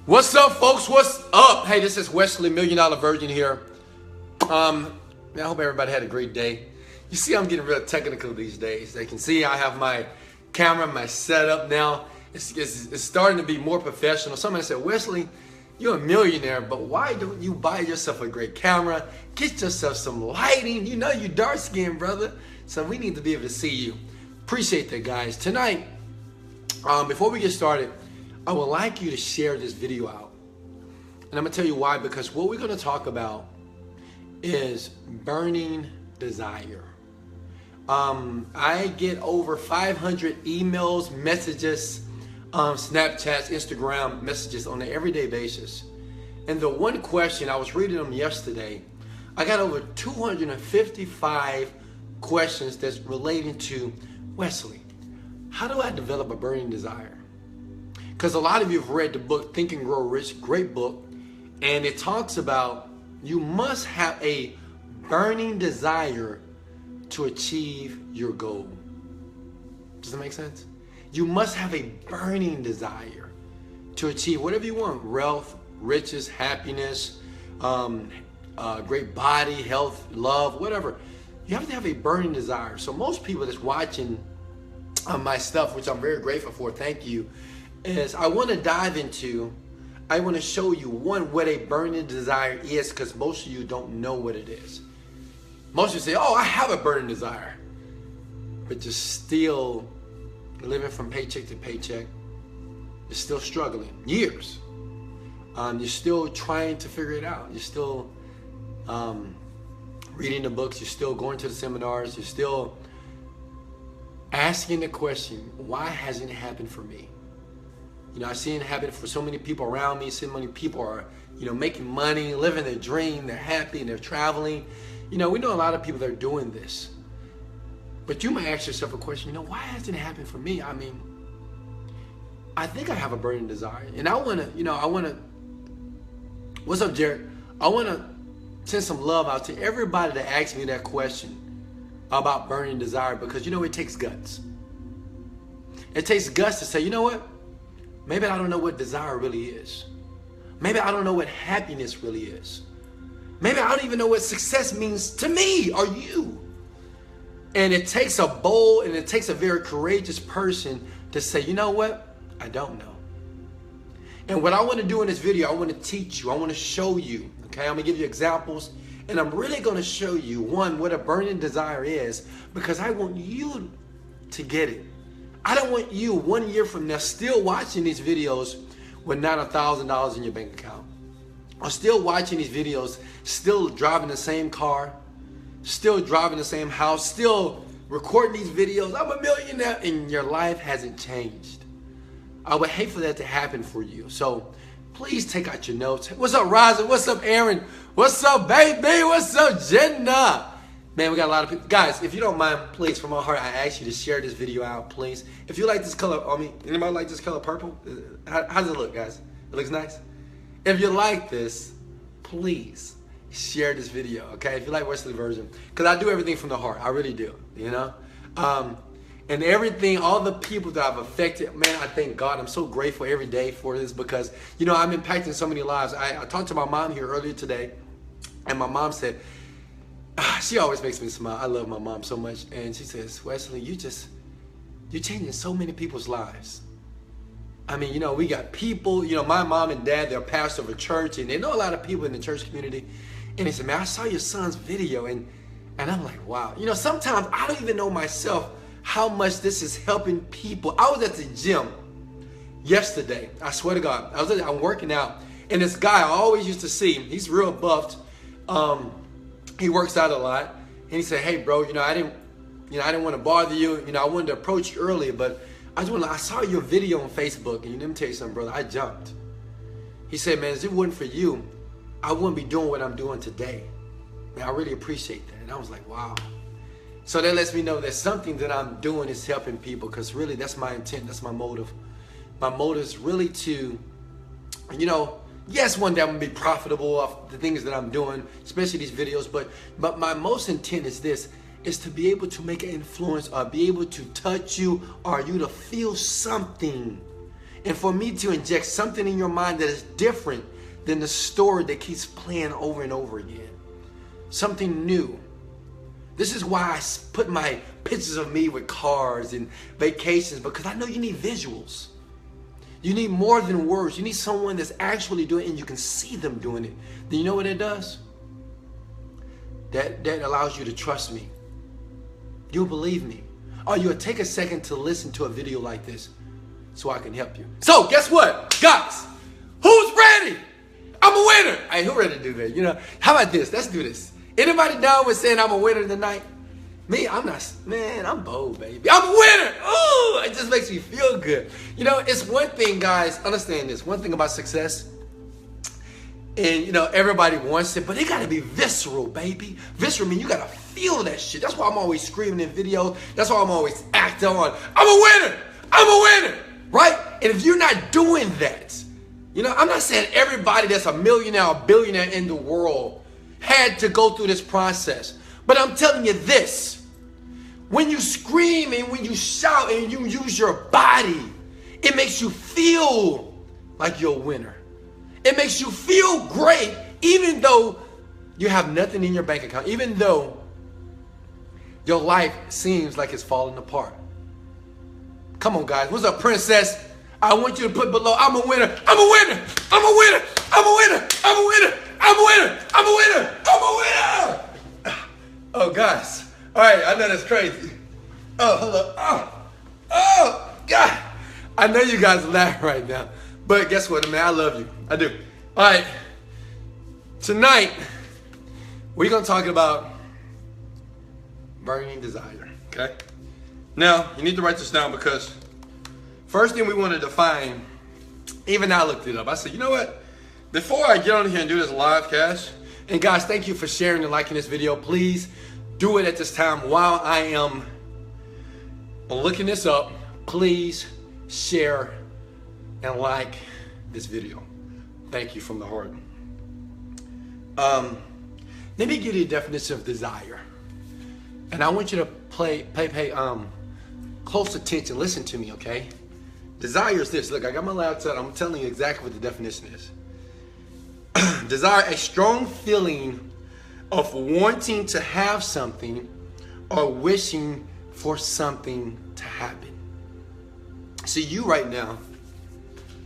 What's up, folks? What's up? Hey, this is Wesley, $1,000,000 Virgin here. I hope everybody had a great day. You see, I'm getting real technical these days. They can see I have my camera, my setup now. It's starting to be more professional. Somebody said, Wesley, you're a millionaire, but why don't you buy yourself a great camera? Get yourself some lighting. You know you're dark skinned, brother. So we need to be able to see you. Appreciate that, guys. Tonight, before we get started, I would like you to share this video out. And I'm going to tell you why, because what we're going to talk about is burning desire. I get over 500 emails, messages, Snapchats, Instagram messages on an everyday basis. And the one question, I was reading them yesterday, I got over 255 questions that's relating to, Wesley, how do I develop a burning desire? Because a lot of you have read the book, Think and Grow Rich, great book. And it talks about you must have a burning desire to achieve your goal. Does that make sense? You must have a burning desire to achieve whatever you want. Wealth, riches, happiness, great body, health, love, whatever. You have to have a burning desire. So most people that's watching my stuff, which I'm very grateful for, thank you, is I want to dive into, I want to show you, one, what a burning desire is, because most of you don't know what it is. Most of you say, oh, I have a burning desire, but you're still living from paycheck to paycheck. You're still struggling, years. You're still trying to figure it out. You're still reading the books. You're still going to the seminars. You're still asking the question, why hasn't it happened for me? You know, I've seen it happen for so many people around me. So many people are, making money, living their dream. They're happy and they're traveling. We know a lot of people that are doing this. But you might ask yourself a question, why hasn't it happened for me? I mean, I think I have a burning desire. And I want to, what's up, Jared? I want to send some love out to everybody that asked me that question about burning desire, because, it takes guts. It takes guts to say, you know what? Maybe I don't know what desire really is. Maybe I don't know what happiness really is. Maybe I don't even know what success means to me or you. And it takes a bold and it takes a very courageous person to say, you know what? I don't know. And what I want to do in this video, I want to teach you. I want to show you. Okay, I'm going to give you examples. And I'm really going to show you, one, what a burning desire is, because I want you to get it. I don't want you 1 year from now still watching these videos with not $1,000 in your bank account. Or still watching these videos, still driving the same car, still driving the same house, still recording these videos. I'm a millionaire, and your life hasn't changed. I would hate for that to happen for you. So please take out your notes. What's up, Rosa? What's up, Aaron? What's up, baby? What's up, Jenna? Man, we got a lot of people. Guys, if you don't mind, please, from my heart, I ask you to share this video out, please. If you like this color, anybody like this color purple? How does it look, guys? It looks nice? If you like this, please share this video, okay? If you like Wesley Virgin. Because I do everything from the heart. I really do, And everything, all the people that I've affected, man, I thank God. I'm so grateful every day for this, because, I'm impacting so many lives. I talked to my mom here earlier today, and my mom said, she always makes me smile. I love my mom so much. And she says, Wesley, you're changing so many people's lives. I mean, we got people, my mom and dad, they're pastors of a church, and they know a lot of people in the church community. And they said, man, I saw your son's video. And I'm like, wow. Sometimes I don't even know myself how much this is helping people. I was at the gym yesterday. I swear to God. I'm working out. And this guy I always used to see, he's real buffed. He works out a lot, and he said, hey, bro, I didn't want to bother you. I wanted to approach you earlier, but I saw your video on Facebook, and let me tell you something, brother, I jumped. He said, man, if it wasn't for you, I wouldn't be doing what I'm doing today. Man, I really appreciate that. And I was like, wow. So that lets me know that something that I'm doing is helping people, because really that's my intent, that's my motive. My motive is really to, yes, one day I'm gonna be profitable off the things that I'm doing, especially these videos, but my most intent is this, is to be able to make an influence, or be able to touch you, or you to feel something and for me to inject something in your mind that is different than the story that keeps playing over and over again. Something new. This is why I put my pictures of me with cars and vacations, because I know you need visuals. You need more than words. You need someone that's actually doing it and you can see them doing it. Then you know what it does? That allows you to trust me. You'll believe me. Or you'll take a second to listen to a video like this so I can help you. So guess what? Guys, who's ready? I'm a winner. Hey, who ready to do that? You know, how about this? Let's do this. Anybody down with saying I'm a winner tonight? Me, I'm not, man, I'm bold, baby. I'm a winner. Ooh, it just makes me feel good. You know, it's one thing, guys, understand this. One thing about success, and you know, everybody wants it, but it gotta be visceral, baby. Visceral means you gotta feel that shit. That's why I'm always screaming in videos. That's why I'm always acting on, I'm a winner. I'm a winner, right? And if you're not doing that, you know, I'm not saying everybody that's a millionaire or billionaire in the world had to go through this process. But I'm telling you this, when you scream and when you shout and you use your body, it makes you feel like you're a winner. It makes you feel great, even though you have nothing in your bank account, even though your life seems like it's falling apart. Come on, guys. What's up, princess? I want you to put below, I'm a winner. I'm a winner. I'm a winner. I'm a winner. I'm a winner. I'm a winner. I'm a winner. I'm a winner. Oh, guys. All right, I know that's crazy. Oh, hold up. Oh, God. I know you guys are laughing right now. But guess what, man? I love you. I do. All right. Tonight, we're going to talk about burning desire, okay? Now, you need to write this down because first thing we want to define, even I looked it up. I said, you know what? Before I get on here and do this live cast, and guys, thank you for sharing and liking this video. Please do it at this time while I am looking this up. Please share and like this video. Thank you from the heart. Let me give you a definition of desire. And I want you to pay close attention. Listen to me, okay? Desire is this. Look, I got my laptop. I'm telling you exactly what the definition is. Desire, a strong feeling of wanting to have something or wishing for something to happen. See, you right now,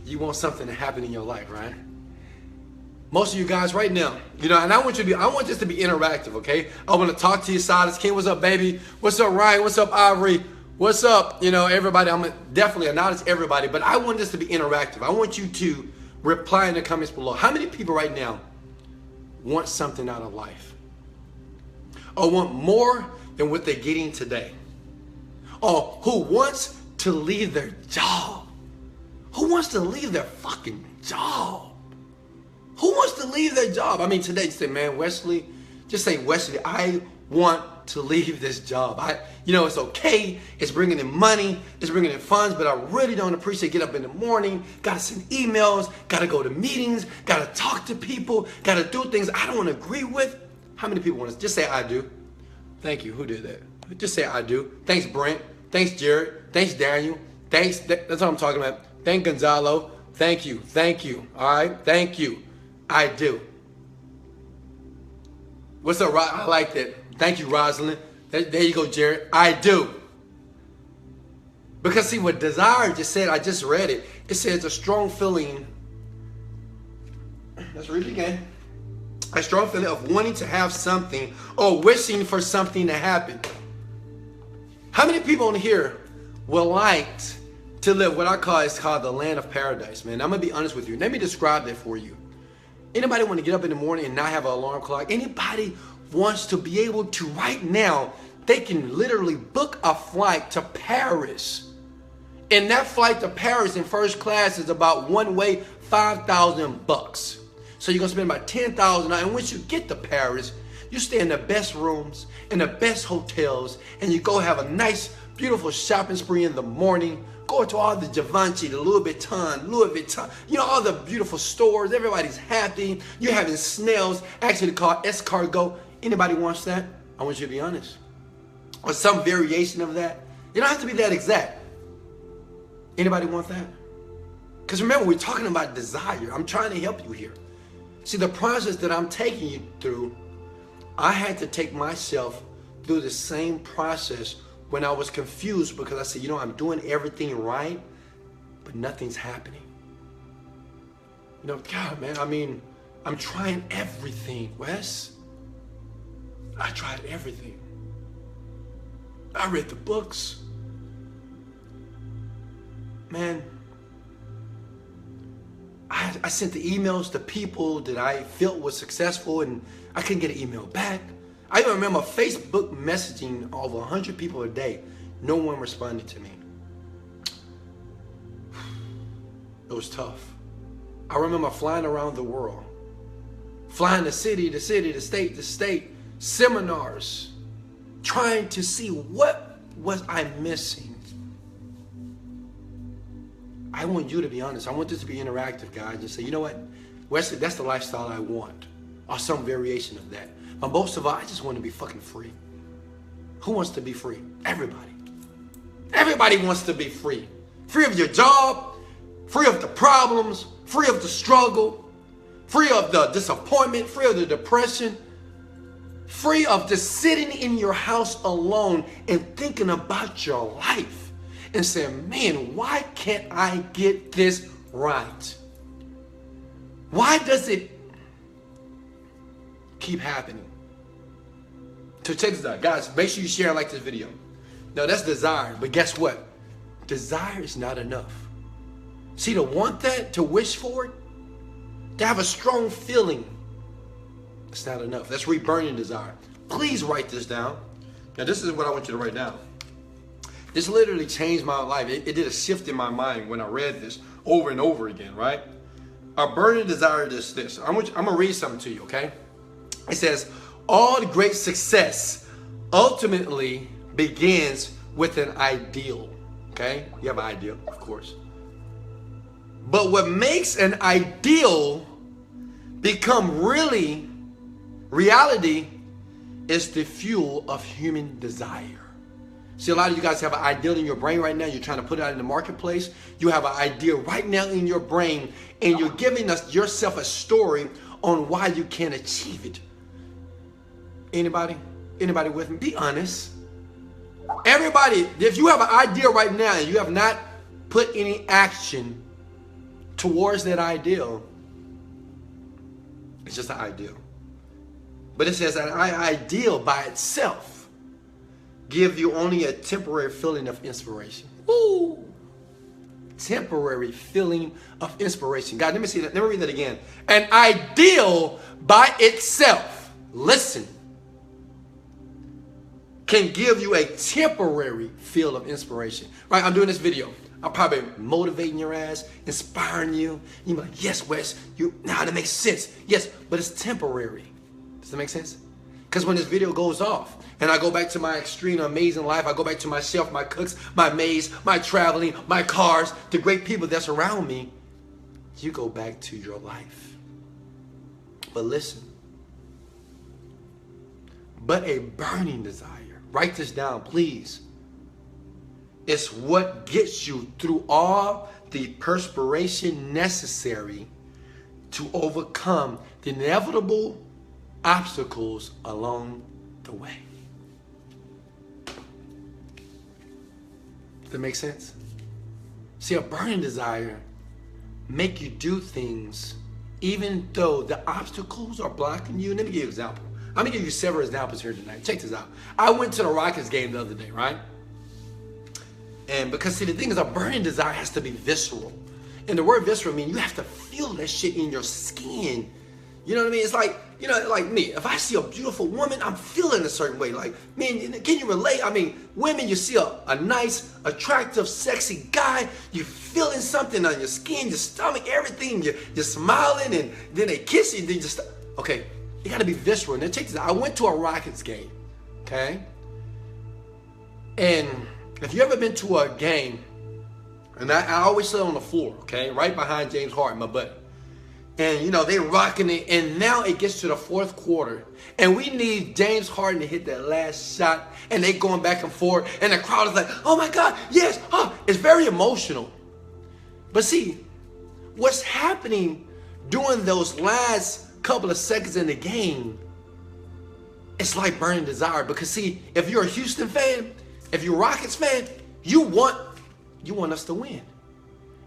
you want something to happen in your life, right? Most of you guys right now, you know, and I want this to be interactive, okay? I want to talk to you, Silas King. What's up, baby? What's up, Ryan? What's up, Ivory? What's up, you know, everybody? I'm definitely acknowledge everybody, but I want this to be interactive. I want you to reply in the comments below. How many people right now want something out of life? Or want more than what they're getting today? Or who wants to leave their job? Who wants to leave their fucking job? Who wants to leave their job? I mean, today you say, man, Wesley, just say, Wesley, I want to leave this job. You know, it's okay. It's bringing in money. It's bringing in funds, but I really don't appreciate get up in the morning, got to send emails, got to go to meetings, got to talk to people, got to do things I don't agree with. How many people want to just say I do? Thank you. Who did that? Just say I do. Thanks, Brent. Thanks, Jared. Thanks, Daniel. Thanks. That's what I'm talking about. Thank Gonzalo. Thank you. Thank you. All right. Thank you. I do. What's up, Rod? I like that. Thank you, Rosalind. There you go, Jared. I do. Because see what desire just said, I just read it. It says a strong feeling. Let's read it again. A strong feeling of wanting to have something or wishing for something to happen. How many people in here would like to live what I call, it's called the land of paradise, man? I'm going to be honest with you. Let me describe that for you. Anybody want to get up in the morning and not have an alarm clock? Anybody wants to be able to right now, they can literally book a flight to Paris. And that flight to Paris in first class is about one way, $5,000. So you're going to spend about $10,000. And once you get to Paris, you stay in the best rooms, in the best hotels, and you go have a nice, beautiful shopping spree in the morning. Go to all the Givenchy, the Louis Vuitton, you know, all the beautiful stores. Everybody's happy. You're having snails, actually called escargot. Anybody wants that? I want you to be honest. Or some variation of that. You don't have to be that exact. Anybody want that? Because remember, we're talking about desire. I'm trying to help you here. See, the process that I'm taking you through, I had to take myself through the same process when I was confused, because I said, I'm doing everything right, but nothing's happening. God, man, I'm trying everything, Wes. I tried everything. I read the books. Man, I sent the emails to people that I felt was successful, and I couldn't get an email back. I even remember Facebook messaging over 100 people a day. No one responded to me. It was tough. I remember flying around the world, flying to city to city, to state to state, seminars, trying to see what was I missing. I want you to be honest. I want this to be interactive, guys. And say, you know what, Wesley, that's the lifestyle I want, or some variation of that. But most of all, I just want to be fucking free. Who wants to be free? Everybody. Everybody wants to be free. Free of your job, free of the problems, free of the struggle, free of the disappointment, free of the depression, free of just sitting in your house alone and thinking about your life and saying, man, why can't I get this right? Why does it keep happening? So check this out. Guys, make sure you share and like this video. Now, that's desire, but guess what? Desire is not enough. See, to want that, to wish for it, to have a strong feeling, it's not enough. That's reburning desire. Please write this down. Now, this is what I want you to write down. This literally changed my life. It did a shift in my mind when I read this over and over again, right? A burning desire is this. I'm going to read something to you, okay? It says, all great success ultimately begins with an ideal, okay? You have an ideal, of course. But what makes an ideal become reality is the fuel of human desire. See, a lot of you guys have an ideal in your brain right now. You're trying to put it out in the marketplace. You have an idea right now in your brain, and you're giving yourself a story on why you can't achieve it. Anybody? Anybody with me? Be honest. Everybody, if you have an idea right now and you have not put any action towards that ideal, it's just an ideal. But it says an ideal by itself give you only a temporary feeling of inspiration. Ooh. Temporary feeling of inspiration. God, let me see that. Let me read that again. An ideal by itself, listen, can give you a temporary feel of inspiration. Right? I'm doing this video. I'm probably motivating your ass, inspiring you. You're like, yes, Wes, that makes sense. Yes, but it's temporary. Does that make sense? Because when this video goes off and I go back to my extreme amazing life, I go back to myself, my cooks, my maids, my traveling, my cars, the great people that's around me, you go back to your life. But listen, but a burning desire, write this down, please. It's what gets you through all the perspiration necessary to overcome the inevitable obstacles along the way. Does that make sense? See, a burning desire make you do things even though the obstacles are blocking you. Let me give you an example. I'm gonna give you several examples here tonight. Check this out. I went to the Rockets game the other day, right? And because see, the thing is, a burning desire has to be visceral. And the word visceral means you have to feel that shit in your skin. You know what I mean? It's like, like me. If I see a beautiful woman, I'm feeling a certain way. Like, man, can you relate? I mean, women, you see a nice, attractive, sexy guy, you're feeling something on your skin, your stomach, everything. You're smiling, and then they kiss you, and then just, okay, you gotta be visceral. And then check this out. I went to a Rockets game, okay? And if you ever been to a game, and I always sit on the floor, okay, right behind James Harden, my buddy. And, they rocking it. And now it gets to the fourth quarter. And we need James Harden to hit that last shot. And they going back and forth. And the crowd is like, oh, my God, yes. It's very emotional. But see, what's happening during those last couple of seconds in the game, it's like burning desire. Because see, if you're a Houston fan, if you're a Rockets fan, you want us to win.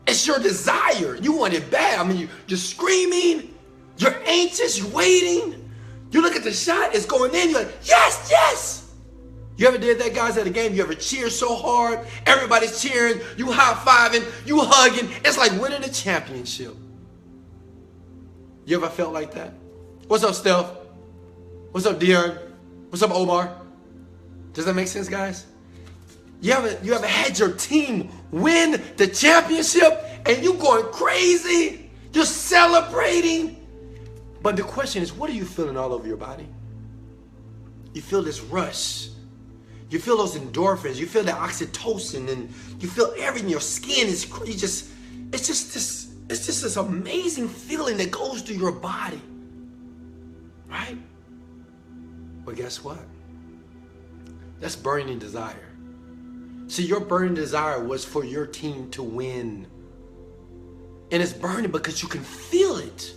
It's your desire. You want it bad. I mean, you're screaming, you're anxious, you're waiting. You look at the shot, it's going in, you're like, yes, yes. You ever did that, guys, at a game? You ever cheer so hard? Everybody's cheering, you high-fiving, you hugging. It's like winning a championship. You ever felt like that? What's up, Steph? What's up, Dion? What's up, Omar? Does that make sense, guys? You ever had your team win the championship and you going crazy? You're celebrating. But the question is, what are you feeling all over your body? You feel this rush. You feel those endorphins. You feel that oxytocin, and you feel everything. Your skin is, it's just this amazing feeling that goes through your body, right? But guess what? That's burning desire. See, your burning desire was for your team to win. And it's burning because you can feel it.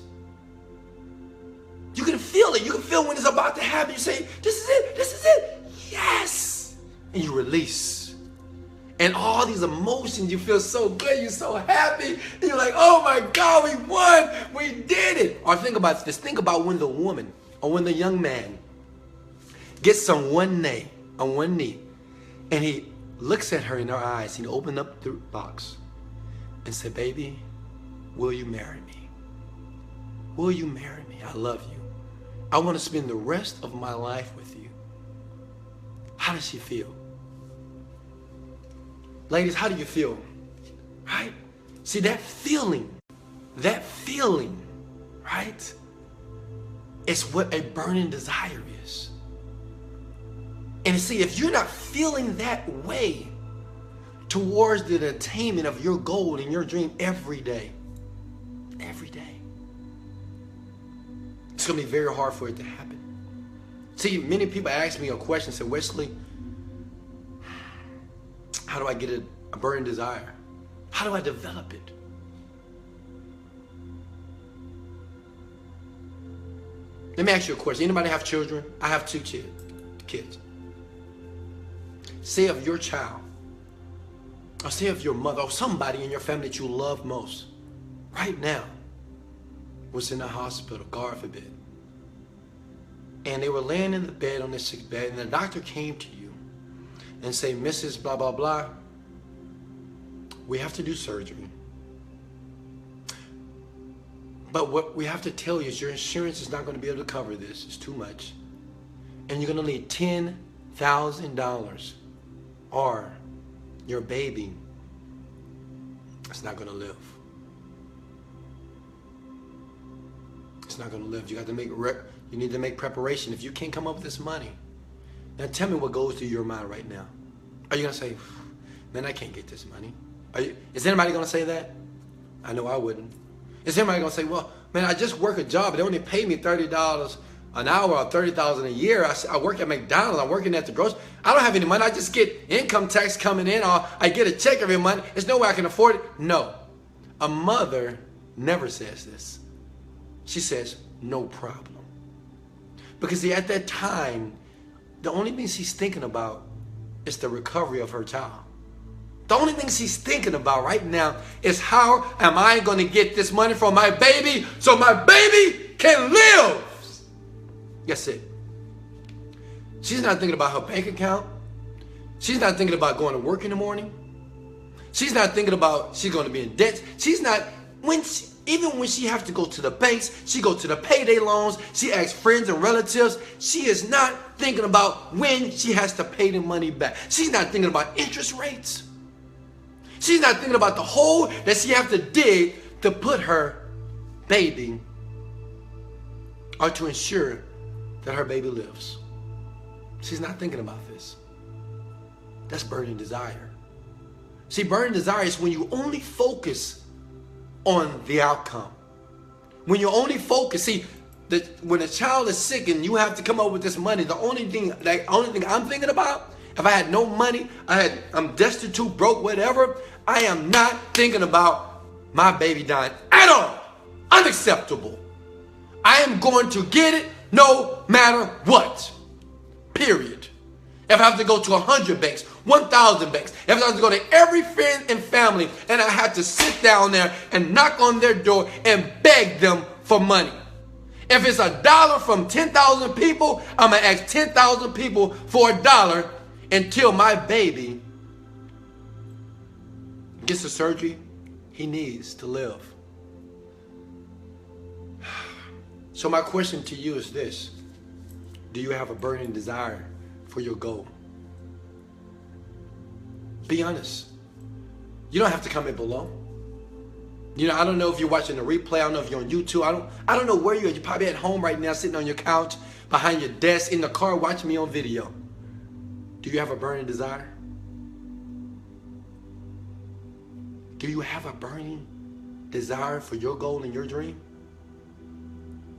You can feel it. You can feel when it's about to happen. You say, this is it. This is it. Yes. And you release. And all these emotions, you feel so good. You're so happy. And you're like, oh my God, we won. We did it. Or think about this. Think about when the woman or when the young man gets on one knee, and he looks at her in her eyes. He opened up the box and said, baby, will you marry me? Will you marry me? I love you. I want to spend the rest of my life with you. How does she feel? Ladies, how do you feel? Right? See, that feeling, right? It's what a burning desire is. And see, if you're not feeling that way towards the attainment of your goal and your dream every day, it's going to be very hard for it to happen. See, many people ask me a question, say, Wesley, how do I get a burning desire? How do I develop it? Let me ask you a question. Anybody have children? I have 2 kids. Say if your child, or say if your mother, or somebody in your family that you love most, right now, was in the hospital, God forbid, and they were laying in the bed on the sick bed, and the doctor came to you and say, Mrs. blah, blah, blah, we have to do surgery. But what we have to tell you is your insurance is not going to be able to cover this. It's too much. And you're going to need $10,000 or your baby is not going to live. It's not going to live. You got to you need to make preparation. If you can't come up with this money, now tell me what goes through your mind right now. Are you going to say, man, I can't get this money? Is anybody going to say that? I know I wouldn't. Is anybody going to say, well, man, I just work a job, but they only pay me $30 an hour or $30,000 a year. I work at McDonald's. I'm working at the grocery. I don't have any money. I just get income tax coming in, or I get a check every month. There's no way I can afford it. No. A mother never says this. She says, no problem. Because see, at that time, the only thing she's thinking about is the recovery of her child. The only thing she's thinking about right now is how am I going to get this money for my baby so my baby can live? That's it. She's not thinking about her bank account. She's not thinking about going to work in the morning. She's not thinking about she's going to be in debt. She's not, even when she has to go to the banks, she goes to the payday loans, she asks friends and relatives, she is not thinking about when she has to pay the money back. She's not thinking about interest rates. She's not thinking about the hole that she has to dig to put her baby, or to ensure that her baby lives. She's not thinking about this. That's burning desire. See, burning desire is when you only focus on the outcome. When you only focus, see, when a child is sick and you have to come up with this money, the only thing I'm thinking about, if I had no money, I'm destitute, broke, whatever, I am not thinking about my baby dying at at all. Unacceptable. I am going to get it no matter what. Period. If I have to go to 100 banks, 1,000 banks, if I have to go to every friend and family and I have to sit down there and knock on their door and beg them for money. If it's $1 from 10,000 people, I'm going to ask 10,000 people for $1 until my baby gets the surgery he needs to live. So my question to you is this. Do you have a burning desire for your goal? Be honest. You don't have to comment below. You know, I don't know if you're watching the replay. I don't know if you're on YouTube. I don't know where you are. You're probably at home right now, sitting on your couch, behind your desk, in the car, watching me on video. Do you have a burning desire? Do you have a burning desire for your goal and your dream?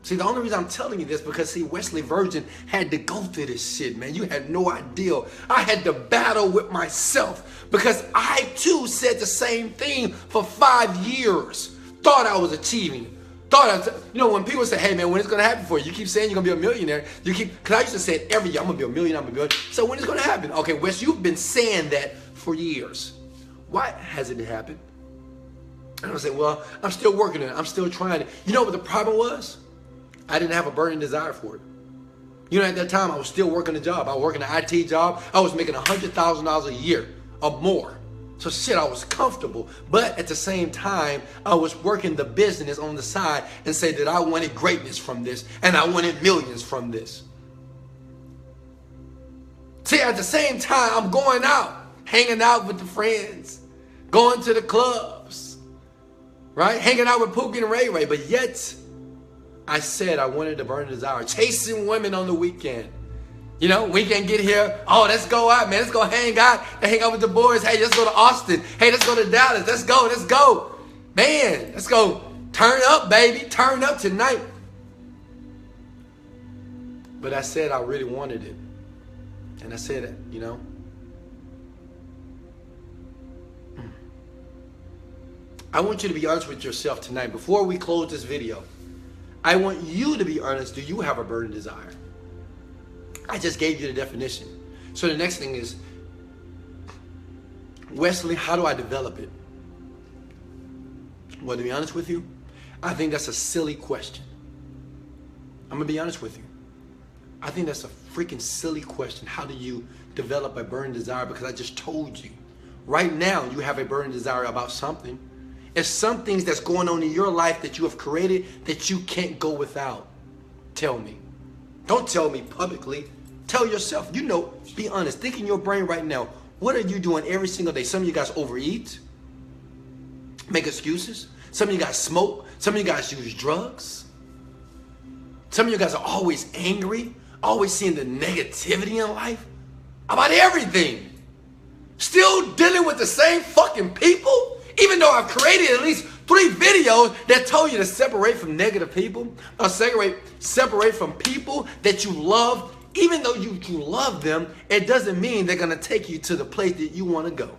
See, the only reason I'm telling you this because, see, Wesley Virgin had to go through this shit, man. You had no idea. I had to battle with myself because I, too, said the same thing for 5 years. Thought I was achieving. You know, when people say, hey, man, when it's going to happen for you? You keep saying you're going to be a millionaire. Because I used to say it every year, I'm going to be a millionaire, I'm going to be a millionaire. So when is it going to happen? Okay, Wes, you've been saying that for years. Why hasn't it happened? And I say, well, I'm still working on it. I'm still trying it. You know what the problem was? I didn't have a burning desire for it. You know, at that time, I was still working a job. I was working an IT job. I was making $100,000 a year or more. So shit, I was comfortable. But at the same time, I was working the business on the side and say that I wanted greatness from this and I wanted millions from this. See, at the same time, I'm going out, hanging out with the friends, going to the clubs, right? Hanging out with Pookie and Ray Ray, but yet I said I wanted to burn a desire, chasing women on the weekend. You know, weekend get here, oh, let's go out, man. Let's go hang out with the boys. Hey, let's go to Austin. Hey, let's go to Dallas. Let's go. Man, let's go turn up, baby. Turn up tonight. But I said I really wanted it. And I said it, you know. I want you to be honest with yourself tonight. Before we close this video, I want you to be honest. Do you have a burning desire? I just gave you the definition. So the next thing is, Wesley, how do I develop it? Well, to be honest with you, I think that's a silly question. I'm going to be honest with you. I think that's a freaking silly question. How do you develop a burning desire? Because I just told you. Right now, you have a burning desire about something. It's some things that's going on in your life that you have created that you can't go without. Tell me. Don't tell me publicly. Tell yourself. You know, be honest. Think in your brain right now. What are you doing every single day? Some of you guys overeat. Make excuses. Some of you guys smoke. Some of you guys use drugs. Some of you guys are always angry. Always seeing the negativity in life. About everything. Still dealing with the same fucking people. Even though I've created at least 3 videos that told you to separate from negative people, or separate from people that you love. Even though you love them, it doesn't mean they're going to take you to the place that you want to go.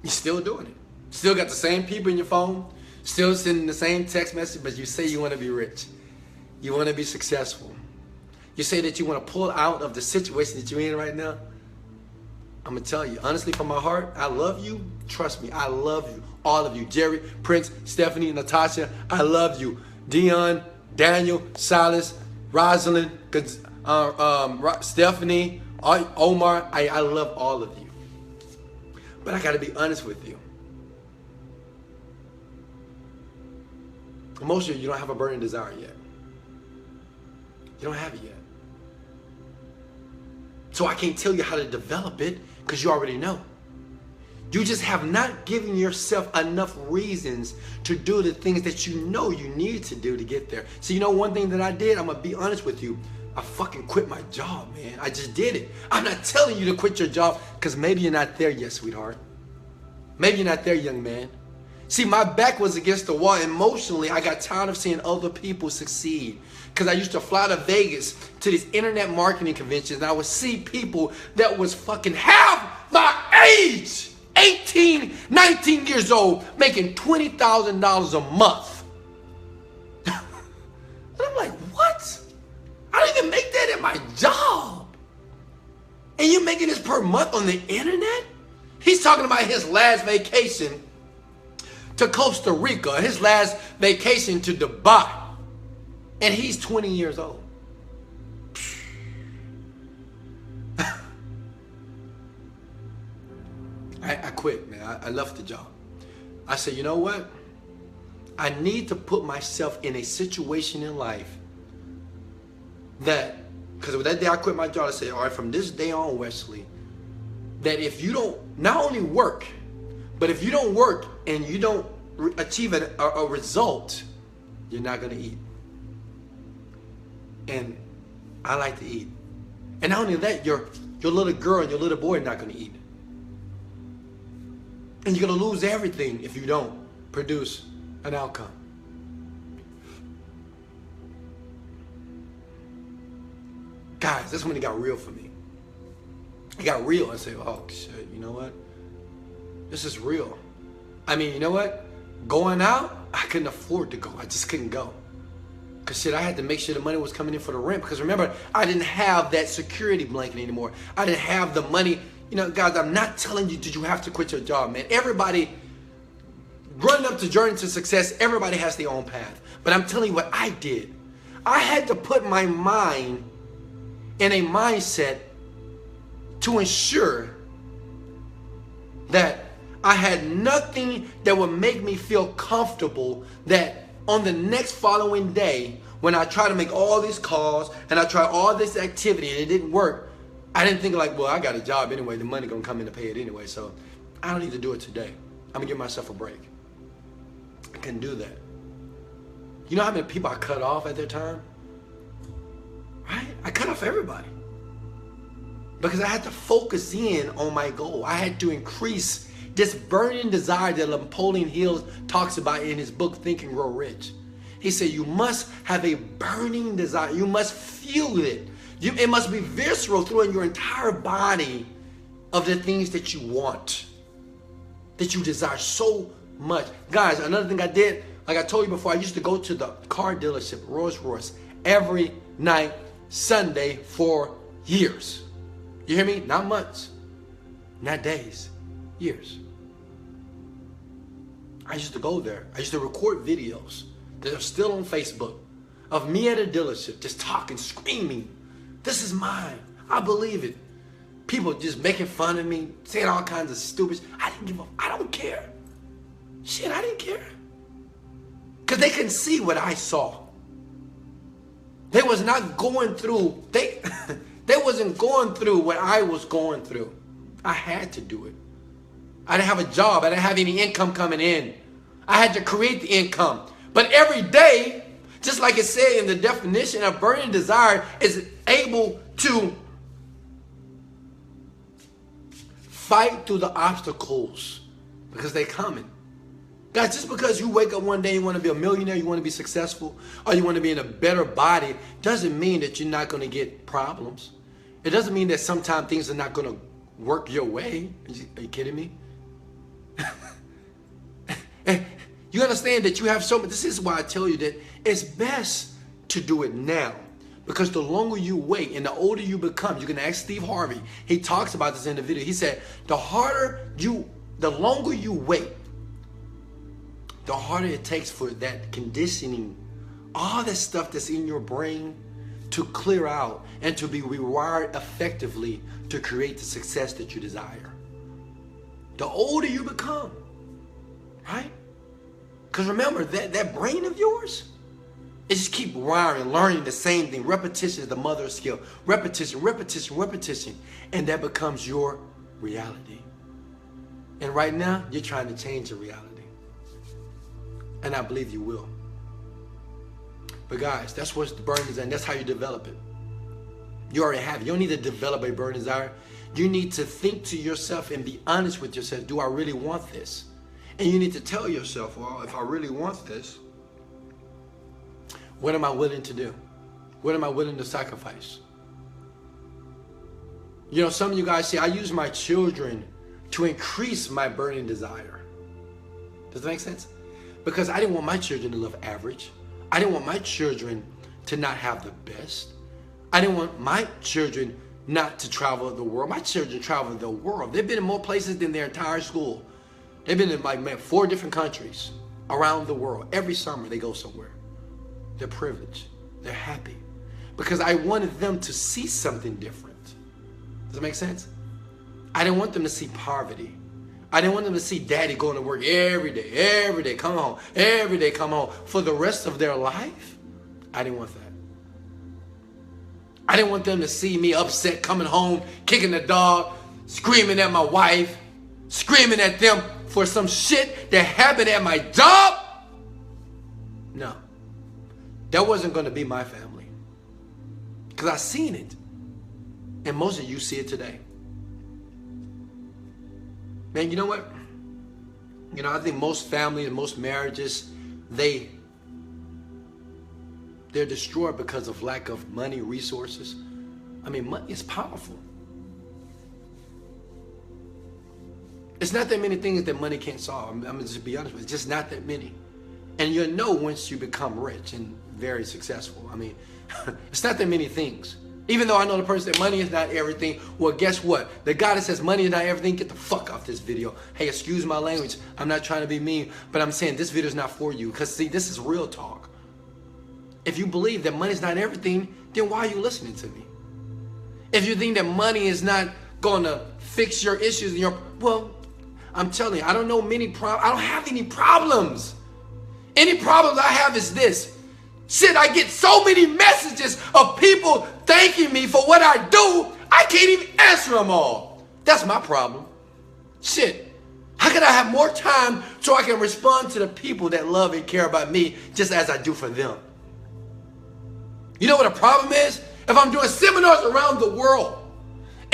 You're still doing it. Still got the same people in your phone, still sending the same text message, but you say you want to be rich. You want to be successful. You say that you want to pull out of the situation that you're in right now. I'm going to tell you, honestly, from my heart, I love you. Trust me, I love you. All of you. Jerry, Prince, Stephanie, Natasha, I love you. Dion, Daniel, Silas, Rosalind, Stephanie, Omar, I love all of you. But I got to be honest with you. Most of you don't have a burning desire yet. You don't have it yet. So I can't tell you how to develop it because you already know. You just have not given yourself enough reasons to do the things that you know you need to do to get there. So you know one thing that I did? I'm going to be honest with you. I fucking quit my job, man. I just did it. I'm not telling you to quit your job because maybe you're not there yet, sweetheart. Maybe you're not there, young man. See, my back was against the wall. Emotionally, I got tired of seeing other people succeed. Because I used to fly to Vegas to these internet marketing conventions and I would see people that was fucking half my age. 18, 19 years old, making $20,000 a month. And I'm like, what? I don't even make that at my job. And you're making this per month on the internet? He's talking about his last vacation to Costa Rica, his last vacation to Dubai. And he's 20 years old. I quit, man. I left the job. I said, you know what? I need to put myself in a situation in life that, because that day I quit my job, I said, all right, from this day on, Wesley, that if you don't not only work, but if you don't work and you don't achieve a result, you're not going to eat. And I like to eat. And not only that, your little girl and your little boy are not going to eat. And you're going to lose everything if you don't produce an outcome. Guys, that's when it got real for me. It got real. I said, oh, shit, you know what? This is real. I mean, you know what? Going out, I couldn't afford to go. I just couldn't go. Because shit, I had to make sure the money was coming in for the rent. Because remember, I didn't have that security blanket anymore. I didn't have the money. You know, guys, I'm not telling you, did you have to quit your job, man? Everybody, running up the journey to success, everybody has their own path. But I'm telling you what I did. I had to put my mind in a mindset to ensure that I had nothing that would make me feel comfortable that on the next following day, when I try to make all these calls and I try all this activity and it didn't work, I didn't think like, well, I got a job anyway. The money gonna come in to pay it anyway, so I don't need to do it today. I'm gonna give myself a break. I couldn't do that. You know how many people I cut off at their time? Right? I cut off everybody. Because I had to focus in on my goal. I had to increase this burning desire that Napoleon Hill talks about in his book, Think and Grow Rich. He said, you must have a burning desire. You must feel it. It must be visceral throughout your entire body of the things that you want, that you desire so much. Guys, another thing I did, like I told you before, I used to go to the car dealership, Rolls Royce, every night, Sunday for years. You hear me? Not months, not days, years. I used to go there. I used to record videos that are still on Facebook of me at a dealership just talking, screaming, this is mine. I believe it. People just making fun of me, saying all kinds of stupid. I didn't give up. I don't care. Shit, I didn't care. Because they couldn't see what I saw. They was not going through, they wasn't going through what I was going through. I had to do it. I didn't have a job. I didn't have any income coming in. I had to create the income. But every day, just like it said in the definition, a burning desire is able to fight through the obstacles because they're coming. Guys, just because you wake up one day and you want to be a millionaire, you want to be successful, or you want to be in a better body, doesn't mean that you're not going to get problems. It doesn't mean that sometimes things are not going to work your way. Are you kidding me? You understand that you have so much. This is why I tell you that it's best to do it now. Because the longer you wait and the older you become, you can ask Steve Harvey. He talks about this in the video. He said, the longer you wait, the harder it takes for that conditioning, all that stuff that's in your brain to clear out and to be rewired effectively to create the success that you desire. The older you become, right? Because remember, that brain of yours, it just keep wiring, learning the same thing. Repetition is the mother of skill. Repetition, repetition, repetition. And that becomes your reality. And right now, you're trying to change your reality. And I believe you will. But guys, that's what's the burning desire, and that's how you develop it. You already have it. You don't need to develop a burning desire. You need to think to yourself and be honest with yourself. Do I really want this? And you need to tell yourself, well, if I really want this, what am I willing to do? What am I willing to sacrifice? You know, some of you guys say, I use my children to increase my burning desire. Does that make sense? Because I didn't want my children to live average. I didn't want my children to not have the best. I didn't want my children not to travel the world. My children travel the world. They've been in more places than their entire school. They've been in like 4 different countries around the world. Every summer they go somewhere. They're privileged. They're happy. Because I wanted them to see something different. Does that make sense? I didn't want them to see poverty. I didn't want them to see daddy going to work every day, come home, every day, come home for the rest of their life. I didn't want that. I didn't want them to see me upset coming home, kicking the dog, screaming at my wife, screaming at them for some shit that happened at my job. No, that wasn't going to be my family. Because I seen it. And most of you see it today. Man, you know what? I think most families and most marriages, they're destroyed because of lack of money, resources. I mean, money is powerful. It's not that many things that money can't solve. I'm going to just be honest with you. It's just not that many. And you'll know once you become rich and very successful. I mean, it's not that many things. Even though I know the person that money is not everything, well, guess what? The guy that says money is not everything, get the fuck off this video. Hey, excuse my language. I'm not trying to be mean, but I'm saying this video is not for you. Because, see, this is real talk. If you believe that money is not everything, then why are you listening to me? If you think that money is not going to fix your issues, well, I'm telling you, I don't know many problems. I don't have any problems. Any problems I have is this. Shit, I get so many messages of people thanking me for what I do, I can't even answer them all. That's my problem. Shit, how can I have more time so I can respond to the people that love and care about me just as I do for them? You know what the problem is? If I'm doing seminars around the world,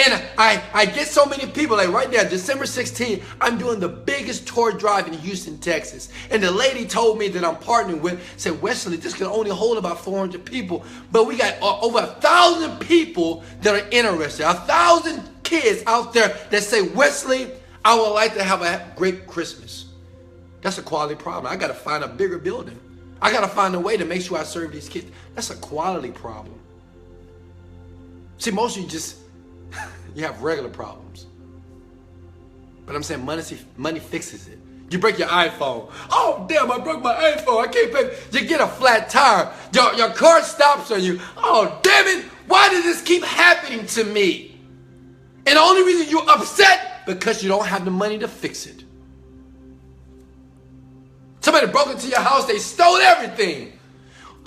and I get so many people, like right now, December 16th, I'm doing the biggest tour drive in Houston, Texas. And the lady told me that I'm partnering with, said, Wesley, this can only hold about 400 people, but we got over 1,000 people that are interested, 1,000 kids out there that say, Wesley, I would like to have a great Christmas. That's a quality problem. I got to find a bigger building. I got to find a way to make sure I serve these kids. That's a quality problem. See, most of you just... you have regular problems. But I'm saying money fixes it. You break your iPhone. Oh, damn, I broke my iPhone. I can't pay. You get a flat tire. Your car stops on you. Oh, damn it. Why does this keep happening to me? And the only reason you're upset, because you don't have the money to fix it. Somebody broke into your house. They stole everything.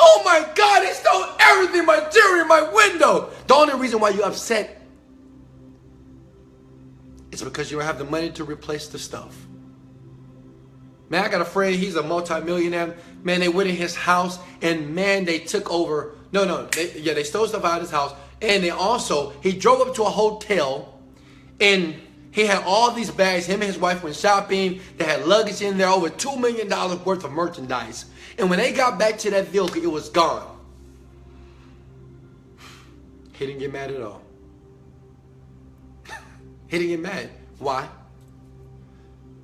Oh, my God, they stole everything. My jewelry, my window. The only reason why you're upset, it's because you don't have the money to replace the stuff. Man, I got a friend, he's a multi-millionaire. Man, they went in his house and man, they took over. They stole stuff out of his house. And they also, he drove up to a hotel and he had all these bags. Him and his wife went shopping. They had luggage in there, over $2 million worth of merchandise. And when they got back to that vehicle, it was gone. He didn't get mad at all. He didn't get mad. Why?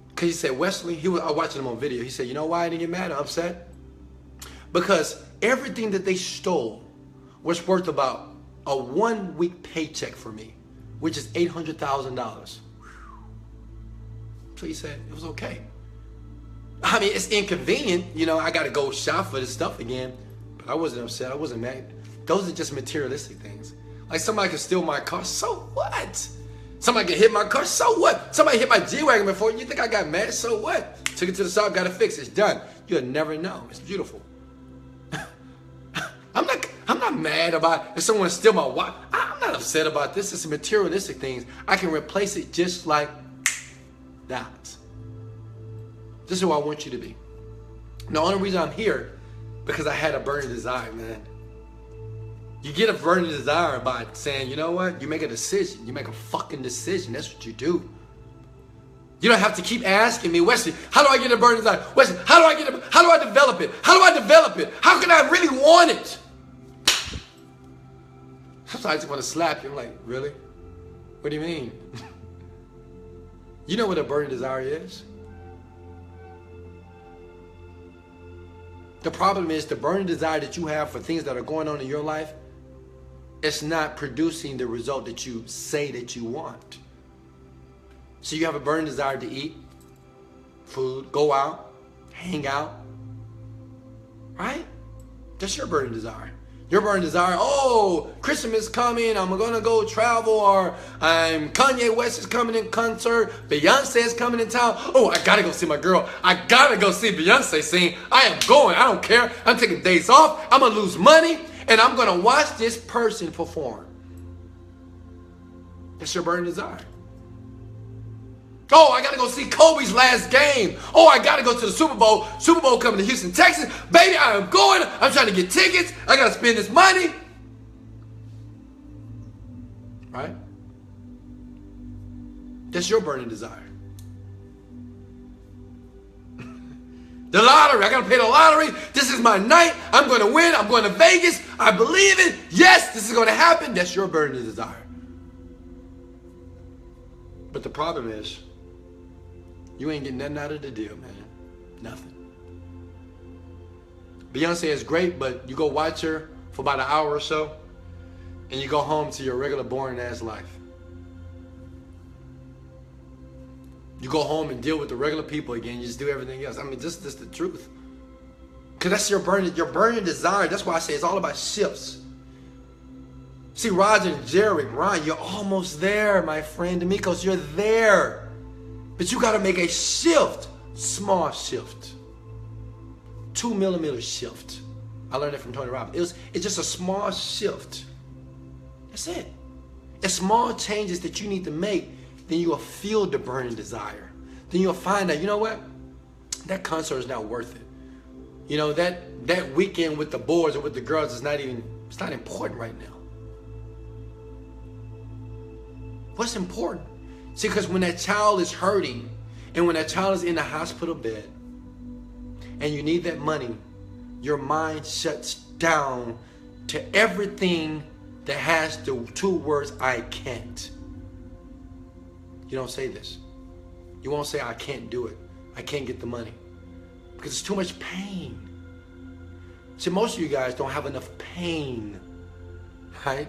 Because he said, Wesley, I was watching him on video. He said, you know why I didn't get mad or upset? Because everything that they stole was worth about a 1-week paycheck for me, which is $800,000. So he said, it was okay. I mean, it's inconvenient. I got to go shop for this stuff again. But I wasn't upset. I wasn't mad. Those are just materialistic things. Like somebody could steal my car. So what? Somebody can hit my car, so what? Somebody hit my G-Wagon before, you think I got mad, so what? Took it to the shop, got it fixed, it's done. You'll never know, it's beautiful. I'm not mad about if someone steal my watch. I'm not upset about this, it's materialistic things. I can replace it just like that. This is who I want you to be. The only reason I'm here, because I had a burning desire, man. You get a burning desire by saying, you know what? You make a decision. You make a fucking decision. That's what you do. You don't have to keep asking me, Wesley, how do I get a burning desire? Wesley, how do I develop it? How do I develop it? How can I really want it? Sometimes I just want to slap you. I'm like, really? What do you mean? You know what a burning desire is? The problem is the burning desire that you have for things that are going on in your life, it's not producing the result that you say that you want. So you have a burning desire to eat food, go out, hang out, right? That's your burning desire. Your burning desire, oh, Christmas is coming, I'm gonna go travel, or Kanye West is coming in concert, Beyonce is coming in town. Oh, I gotta go see my girl. I gotta go see Beyonce sing. I am going, I don't care. I'm taking days off, I'm gonna lose money, and I'm gonna watch this person perform. That's your burning desire. Oh, I gotta go see Kobe's last game. Oh, I gotta go to the Super Bowl. Super Bowl coming to Houston, Texas. Baby, I am going. I'm trying to get tickets. I gotta spend this money. Right? That's your burning desire. The lottery. I gotta pay the lottery. This is my night. I'm gonna win. I'm going to Vegas. I believe it. Yes, this is gonna happen. That's your burning desire. But the problem is, you ain't getting nothing out of the deal, man. Nothing. Beyonce is great, but you go watch her for about an hour or so, and you go home to your regular boring ass life. You go home and deal with the regular people again. You just do everything else. I mean, this is the truth. Because that's your burning desire. That's why I say it's all about shifts. See, Roger and Jerry, Ryan, you're almost there, my friend. D'Amicos, you're there. But you got to make a shift, small shift, 2 millimeter shift. I learned it from Tony Robbins. It's just a small shift. That's it. It's small changes that you need to make. Then you will feel the burning desire. Then you'll find out, you know what? That concert is not worth it. You know, that weekend with the boys or with the girls is it's not important right now. What's important? See, because when that child is hurting and when that child is in the hospital bed and you need that money, your mind shuts down to everything that has the 2 words, I can't. You don't say this. You won't say, I can't do it. I can't get the money. Because it's too much pain. See, most of you guys don't have enough pain, right?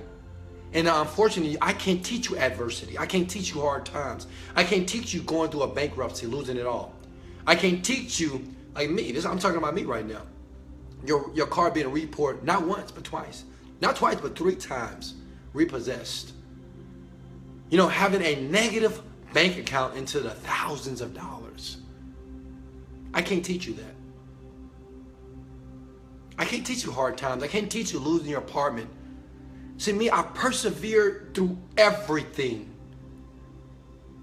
And unfortunately, I can't teach you adversity. I can't teach you hard times. I can't teach you going through a bankruptcy, losing it all. I can't teach you, like me, I'm talking about me right now. Your car being reported, not once, but twice. Not twice, but 3 times, repossessed. You know, having a negative bank account into the thousands of dollars. I can't teach you that. I can't teach you hard times. I can't teach you losing your apartment. See, me, I persevered through everything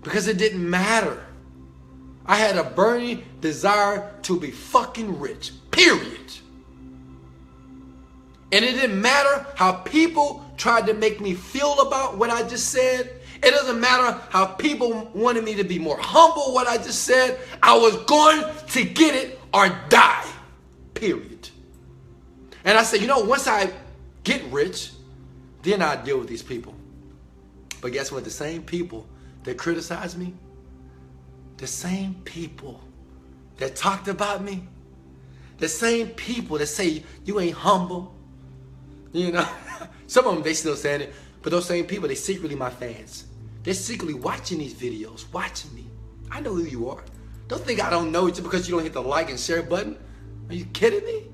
because it didn't matter. I had a burning desire to be fucking rich, period. And it didn't matter how people tried to make me feel about what I just said. It doesn't matter how people wanted me to be more humble, what I just said. I was going to get it or die, period. And I said, you know, once I get rich, then I deal with these people. But guess what? The same people that criticize me, the same people that talked about me, the same people that say you ain't humble, you know, some of them, they still saying it, but those same people, they secretly my fans. They're secretly watching these videos, watching me. I know who you are. Don't think I don't know you just because you don't hit the like and share button. Are you kidding me?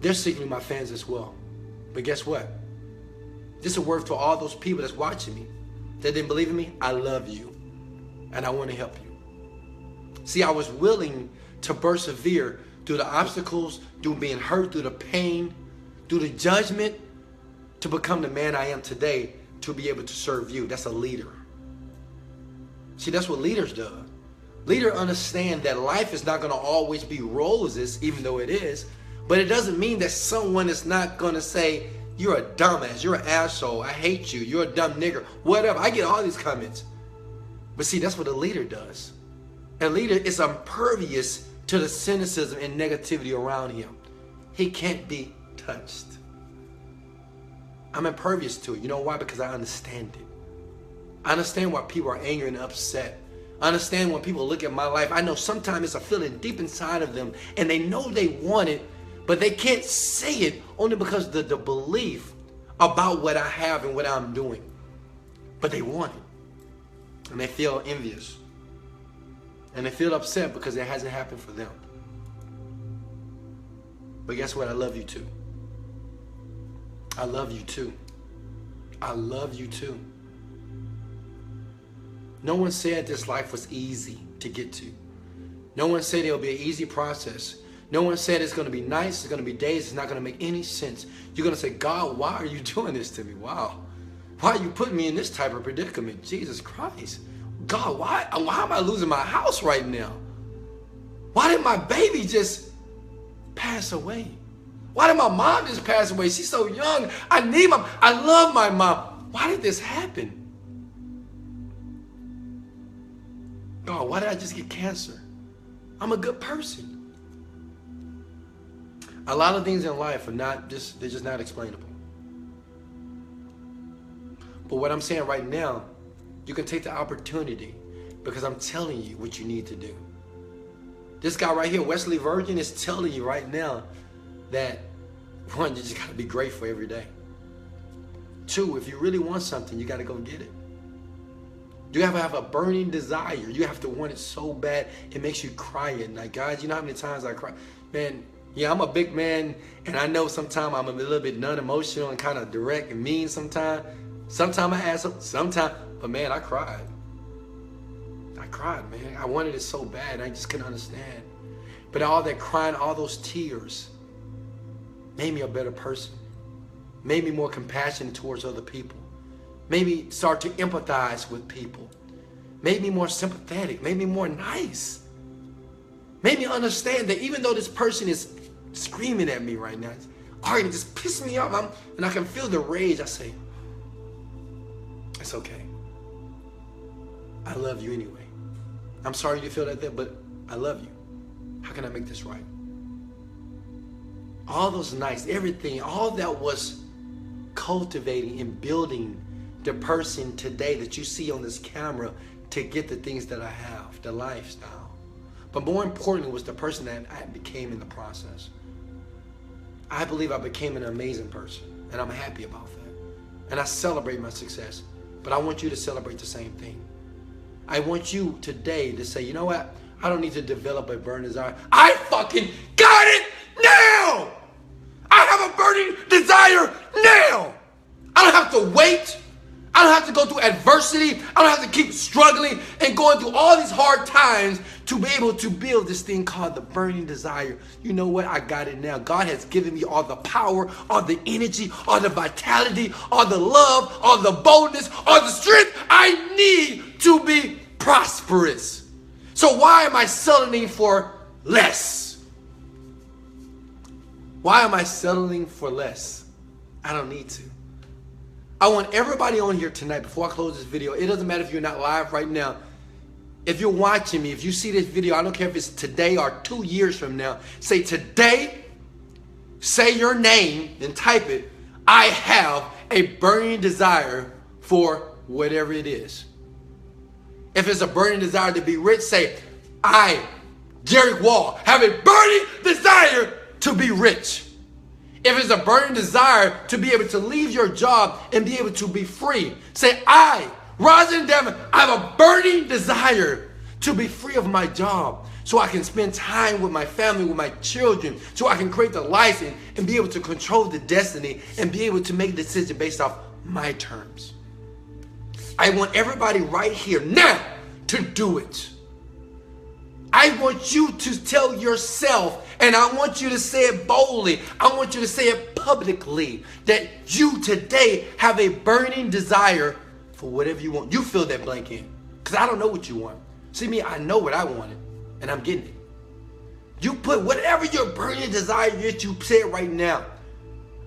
They're secretly my fans as well. But guess what? This is a word to all those people that's watching me that didn't believe in me. I love you and I want to help you. See, I was willing to persevere through the obstacles, through being hurt, through the pain, through the judgment, to become the man I am today, to be able to serve you. That's a leader. See, that's what leaders do. Leaders understand that life is not going to always be roses, even though it is, but it doesn't mean that someone is not going to say, you're a dumbass, you're an asshole, I hate you, you're a dumb nigger, whatever. I get all these comments. But see, that's what a leader does. A leader is impervious to the cynicism and negativity around him. He can't be touched. I'm impervious to it. You know why? Because I understand it. I understand why people are angry and upset I understand when people look at my life, I know sometimes it's a feeling deep inside of them and they know they want it, but they can't say it only because of the belief about what I have and what I'm doing. But they want it. And they feel envious. And they feel upset because it hasn't happened for them. But guess what? I love you too. I love you too. I love you too. No one said this life was easy to get to. No one said it'll be an easy process. No one said it's going to be nice, it's going to be days, it's not going to make any sense. You're going to say, God, why are you doing this to me? Wow. Why are you putting me in this type of predicament? Jesus Christ. God, why am I losing my house right now? Why did my baby just pass away? Why did my mom just pass away? She's so young. I love my mom. Why did this happen? God, why did I just get cancer? I'm a good person. A lot of things in life are they're just not explainable. But what I'm saying right now, you can take the opportunity because I'm telling you what you need to do. This guy right here, Wesley Virgin, is telling you right now that, one, you just got to be grateful every day. Two, if you really want something, you got to go get it. You have to have a burning desire. You have to want it so bad, it makes you cry at night. Guys, you know how many times I cry? Man, yeah, I'm a big man, and I know sometimes I'm a little bit non-emotional and kind of direct and mean sometimes. Sometimes I ask, sometimes, but man, I cried. I cried, man. I wanted it so bad, I just couldn't understand. But all that crying, all those tears, made me a better person. Made me more compassionate towards other people. Made me start to empathize with people. Made me more sympathetic. Made me more nice. Made me understand that even though this person is screaming at me right now, arguing, just piss me off, and I can feel the rage, I say, it's okay. I love you anyway. I'm sorry you feel like that, but I love you. How can I make this right? All those nights, everything, all that was cultivating and building the person today that you see on this camera to get the things that I have, the lifestyle. But more importantly was the person that I became in the process. I believe I became an amazing person, and I'm happy about that. And I celebrate my success, but I want you to celebrate the same thing. I want you today to say, you know what? I don't need to develop a burning desire. I fucking got it now! I have a burning desire now! I don't have to wait. I don't have to go through adversity. I don't have to keep struggling and going through all these hard times to be able to build this thing called the burning desire. You know what? I got it now. God has given me all the power, all the energy, all the vitality, all the love, all the boldness, all the strength I need to be prosperous. So why am I settling for less? Why am I settling for less? I don't need to. I want everybody on here tonight, before I close this video, it doesn't matter if you're not live right now. If you're watching me, if you see this video, I don't care if it's today or 2 years from now, say today, say your name, then type it. I have a burning desire for whatever it is. If it's a burning desire to be rich, say, I, Derek Wall, have a burning desire to be rich. If it's a burning desire to be able to leave your job and be able to be free, say, I, Rosin Devon, I have a burning desire to be free of my job so I can spend time with my family, with my children, so I can create the life and be able to control the destiny and be able to make a decision based off my terms. I want everybody right here now to do it. I want you to tell yourself, and I want you to say it boldly, I want you to say it publicly, that you today have a burning desire for whatever you want. You fill that blank in, because I don't know what you want. See me, I know what I wanted, and I'm getting it. You put whatever your burning desire is, you say it right now.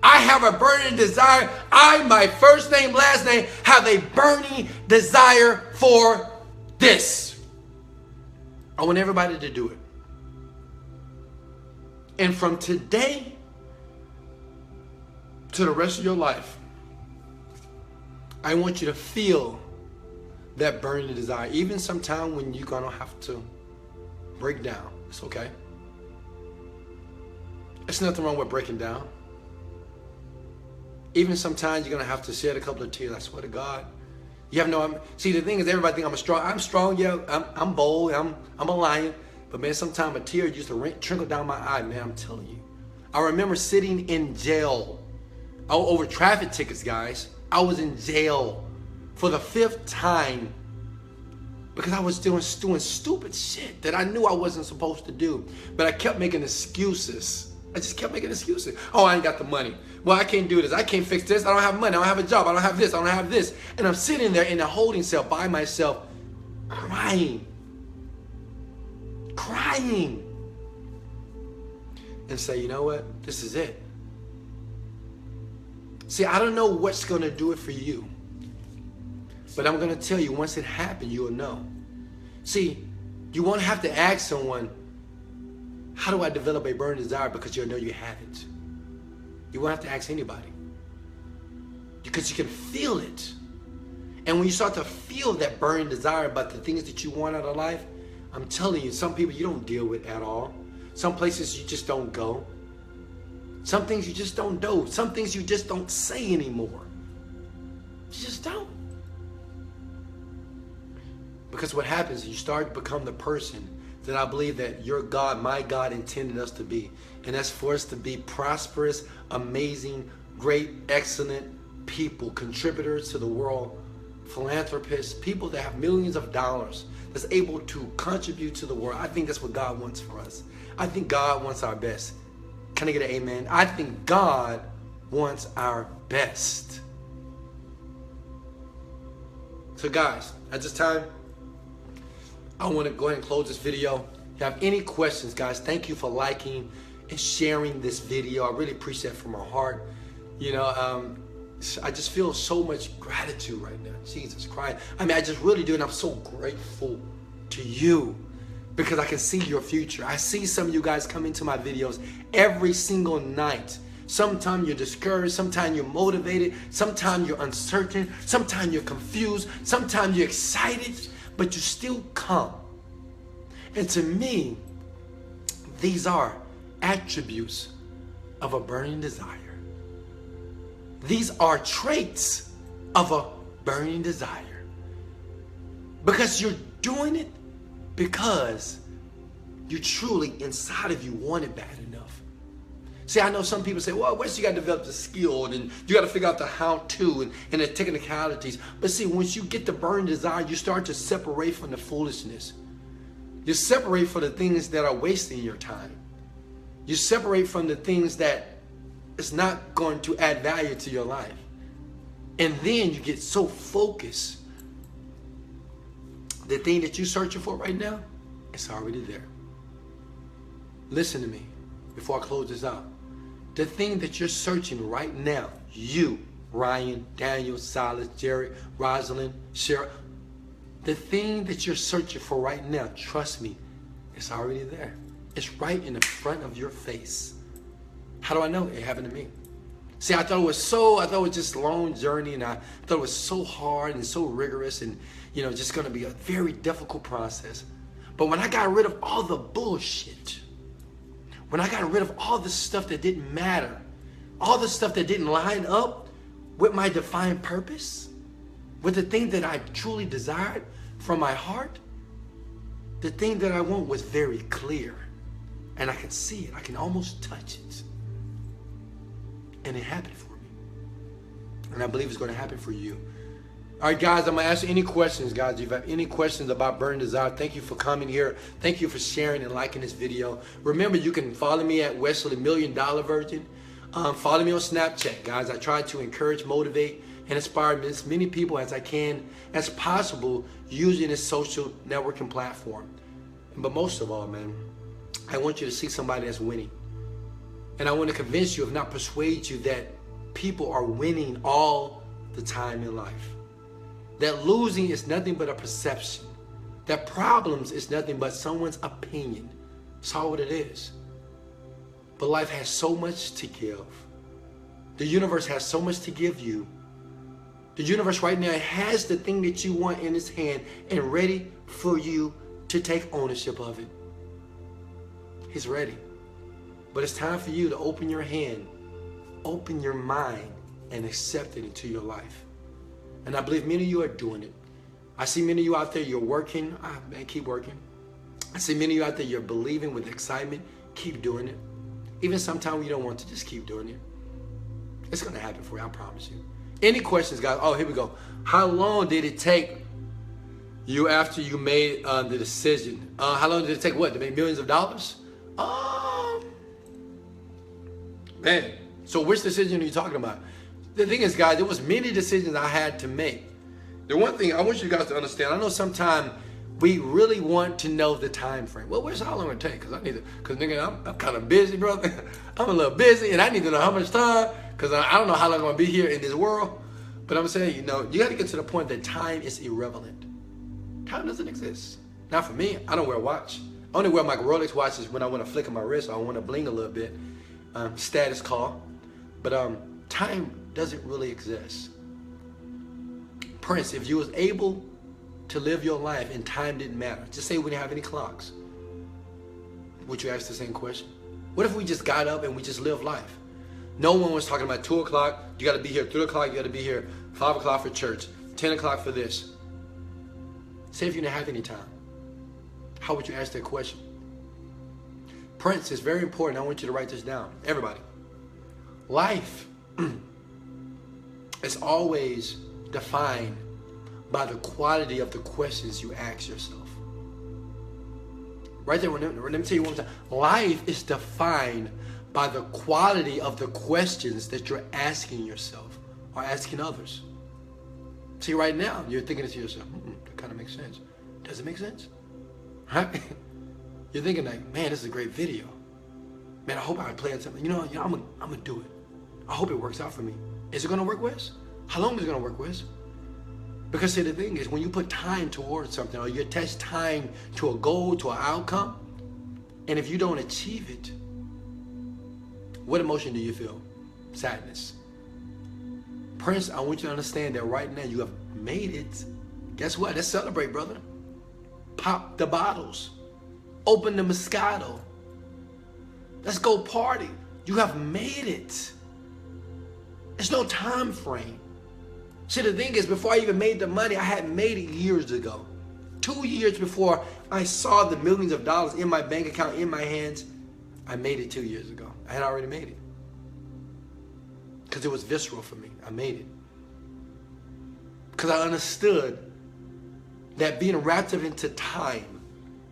I have a burning desire. I, my first name, last name, have a burning desire for this. I want everybody to do it. And from today to the rest of your life, I want you to feel that burning desire. Even sometime when you're gonna have to break down, it's okay. There's nothing wrong with breaking down. Even sometimes you're gonna have to shed a couple of tears. I swear to God. You have no. See, the thing is, everybody think I'm strong. I'm strong, yeah. I'm bold. I'm a lion. But man, sometimes a tear used to trickle down my eye. Man, I'm telling you. I remember sitting in jail over traffic tickets, guys. I was in jail for the 5th time because I was doing stupid shit that I knew I wasn't supposed to do. But I kept making excuses. I just kept making excuses. Oh, I ain't got the money. Well, I can't do this. I can't fix this. I don't have money. I don't have a job. I don't have this. I don't have this. And I'm sitting there in a holding cell by myself, crying. And say, you know what? This is it. See, I don't know what's going to do it for you. But I'm going to tell you, once it happens, you'll know. See, you won't have to ask someone, how do I develop a burning desire? Because you'll know you have it. You won't have to ask anybody. Because you can feel it. And when you start to feel that burning desire about the things that you want out of life, I'm telling you, some people you don't deal with at all. Some places you just don't go. Some things you just don't do. Some things you just don't say anymore. You just don't. Because what happens is you start to become the person that I believe that your God, my God, intended us to be. And that's for us to be prosperous, amazing, great, excellent people, contributors to the world, philanthropists, people that have millions of dollars, that's able to contribute to the world. I think that's what God wants for us. I think God wants our best. Can I get an amen? I think God wants our best. So guys, at this time, I want to go ahead and close this video. If you have any questions, guys, thank you for liking and sharing this video. I really appreciate it from my heart. You know, I just feel so much gratitude right now. Jesus Christ. I mean, I just really do, and I'm so grateful to you because I can see your future. I see some of you guys come into my videos every single night. Sometimes you're discouraged, sometimes you're motivated, sometimes you're uncertain, sometimes you're confused, sometimes you're excited, but you still come. And to me, these are attributes of a burning desire. These are traits of a burning desire. Because you're doing it because you truly inside of you want it bad enough. See, I know some people say, well, once you got to develop the skill and you got to figure out the how-to and the technicalities. But see, once you get the burning desire, you start to separate from the foolishness. You separate from the things that are wasting your time. You separate from the things that is not going to add value to your life. And then you get so focused. The thing that you're searching for right now, it's already there. Listen to me before I close this out. The thing that you're searching right now, you, Ryan, Daniel, Silas, Jared, Rosalind, Cheryl, the thing that you're searching for right now, trust me, it's already there. It's right in the front of your face. How do I know? It happened to me. See, I thought it was just a long journey, and I thought it was so hard and so rigorous and, just going to be a very difficult process. But when I got rid of all the bullshit, when I got rid of all the stuff that didn't matter, all the stuff that didn't line up with my defined purpose, with the thing that I truly desired from my heart, the thing that I want was very clear. And I can see it. I can almost touch it. And it happened for me. And I believe it's going to happen for you. All right, guys, I'm going to ask you any questions, guys. If you have any questions about burning desire, thank you for coming here. Thank you for sharing and liking this video. Remember, you can follow me at Wesley $1 Million Virgin. Follow me on Snapchat, guys. I try to encourage, motivate, and inspire as many people as I can, as possible, using this social networking platform. But most of all, man, I want you to see somebody that's winning. And I want to convince you, if not persuade you, that people are winning all the time in life. That losing is nothing but a perception. That problems is nothing but someone's opinion. That's all what it is. But life has so much to give. The universe has so much to give you. The universe right now has the thing that you want in its hand and ready for you to take ownership of it. He's ready. But it's time for you to open your hand, open your mind, and accept it into your life. And I believe many of you are doing it. I see many of you out there, you're working. Man, keep working. I see many of you out there, you're believing with excitement. Keep doing it. Even sometimes you don't want to, just keep doing it. It's going to happen for you, I promise you. Any questions, guys? Oh, here we go. How long did it take you after you made the decision? How long did it take what? To make millions of dollars? Man, so which decision are you talking about? The thing is, guys, there was many decisions I had to make. The one thing I want you guys to understand, I know sometimes we really want to know the time frame. Well, where's how long it take? Because nigga, I'm kind of busy, brother. I'm a little busy, and I need to know how much time, because I don't know how long I'm going to be here in this world. But I'm saying, you got to get to the point that time is irrelevant. Time doesn't exist. Not for me. I don't wear a watch. I only wear my Rolex watches when I want to flick on my wrist or I want to bling a little bit. Status call. But time doesn't really exist. Prince, if you was able to live your life and time didn't matter, just say we didn't have any clocks, would you ask the same question? What if we just got up and we just lived life? No one was talking about 2 o'clock, you got to be here 3 o'clock, you got to be here 5 o'clock for church, 10 o'clock for this. Say if you didn't have any time, how would you ask that question? Prince, it's very important. I want you to write this down. Everybody. Life is always defined by the quality of the questions you ask yourself. Right there, let me tell you one more time. Life is defined by the quality of the questions that you're asking yourself or asking others. See, right now, you're thinking to yourself, that kind of makes sense. Does it make sense? Right? You're thinking like, man, this is a great video. Man, I hope I play on something. I'm gonna do it. I hope it works out for me. Is it gonna work, Wes? How long is it gonna work, Wes? Because see, the thing is, when you put time towards something or you attach time to a goal, to an outcome, and if you don't achieve it, what emotion do you feel? Sadness. Prince, I want you to understand that right now you have made it. Guess what? Let's celebrate, brother. Pop the bottles. Open the Moscato. Let's go party. You have made it. There's no time frame. See, the thing is, before I even made the money, I had made it years ago. 2 years before I saw the millions of dollars in my bank account, in my hands, I made it 2 years ago. I had already made it. Because it was visceral for me. I made it. Because I understood that being wrapped up into time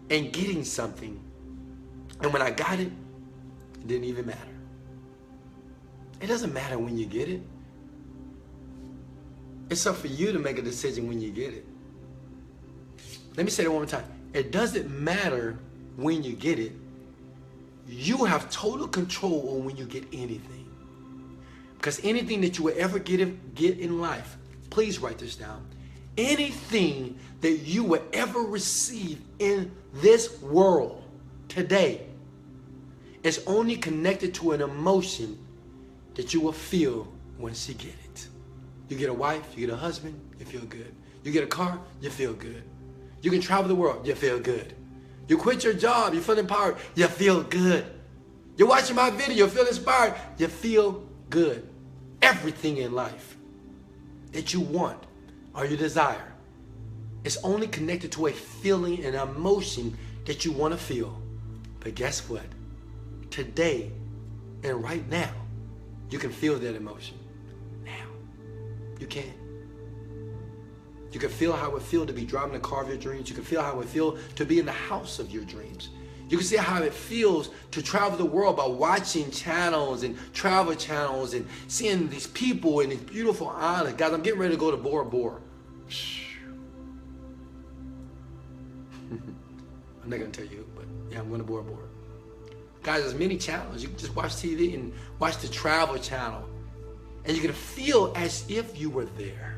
and getting something, and when I got it, it didn't even matter. It doesn't matter when you get it. It's up for you to make a decision when you get it. Let me say that one more time. It doesn't matter when you get it. You have total control on when you get anything. Because anything that you will ever get in life, please write this down. Anything that you will ever receive in this world today is only connected to an emotion that you will feel once you get it. You get a wife, you get a husband, you feel good. You get a car, you feel good. You can travel the world, you feel good. You quit your job, you feel empowered, you feel good. You're watching my video, you feel inspired, you feel good. Everything in life that you want or you desire is only connected to a feeling and emotion that you want to feel. But guess what? Today and right now, you can feel that emotion. Now, you can. You can feel how it would feel to be driving the car of your dreams. You can feel how it would feel to be in the house of your dreams. You can see how it feels to travel the world by watching channels and travel channels and seeing these people in these beautiful islands. Guys, I'm getting ready to go to Bora Bora. I'm not going to tell you, but yeah, I'm going to Bora Bora. Guys, there's many channels. You can just watch TV and watch the travel channel. And you're going to feel as if you were there.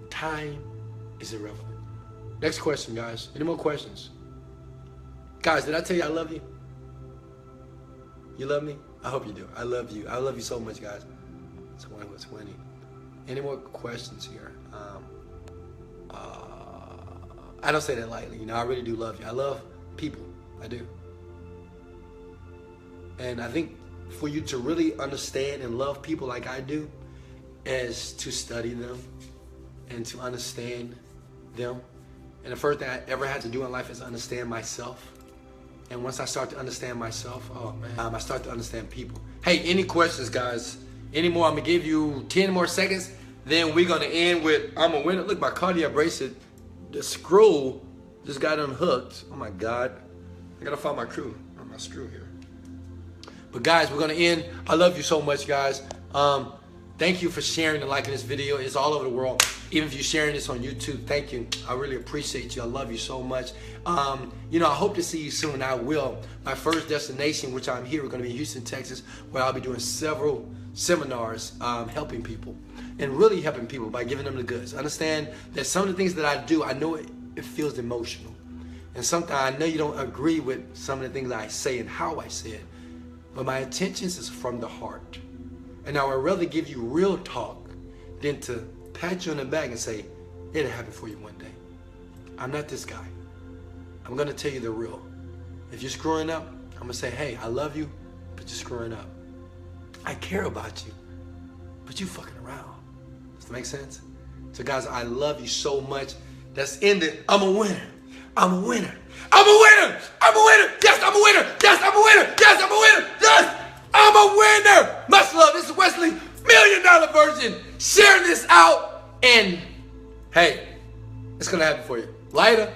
Time is irrelevant. Next question, guys. Any more questions? Guys, did I tell you I love you? You love me? I hope you do. I love you. I love you so much, guys. 20. Any more questions here? I don't say that lightly. You know, I really do love you. I love people. I do. And I think for you to really understand and love people like I do is to study them and to understand them. And the first thing I ever had to do in life is understand myself. And once I start to understand myself, oh man, I start to understand people. Hey, any questions, guys? Any more? I'm gonna give you 10 more seconds. Then we're gonna end with I'm a winner. Look, my cardiac bracelet, the screw just got unhooked. Oh my God. I gotta find my screw here. But guys, we're gonna end. I love you so much, guys. Thank you for sharing and liking this video. It's all over the world. Even if you're sharing this on YouTube, thank you. I really appreciate you. I love you so much. You know, I hope to see you soon. I will. My first destination, which I'm here, we're going to be in Houston, Texas, where I'll be doing several seminars helping people and really helping people by giving them the goods. Understand that some of the things that I do, I know it feels emotional. And sometimes I know you don't agree with some of the things I say and how I say it, but my intentions is from the heart. And I would rather give you real talk than to pat you on the back and say, it'll happen for you one day. I'm not this guy. I'm going to tell you the real. If you're screwing up, I'm going to say, hey, I love you, but you're screwing up. I care about you, but you fucking around. Does that make sense? So guys, I love you so much. That's ended. I'm a winner. I'm a winner. I'm a winner. I'm a winner. Yes, I'm a winner. Yes, I'm a winner. Yes, I'm a winner. Yes, I'm a winner. Much love. This is Wesley, $1 Million Virgin. Sharing this out. And hey, it's going to happen for you. Later.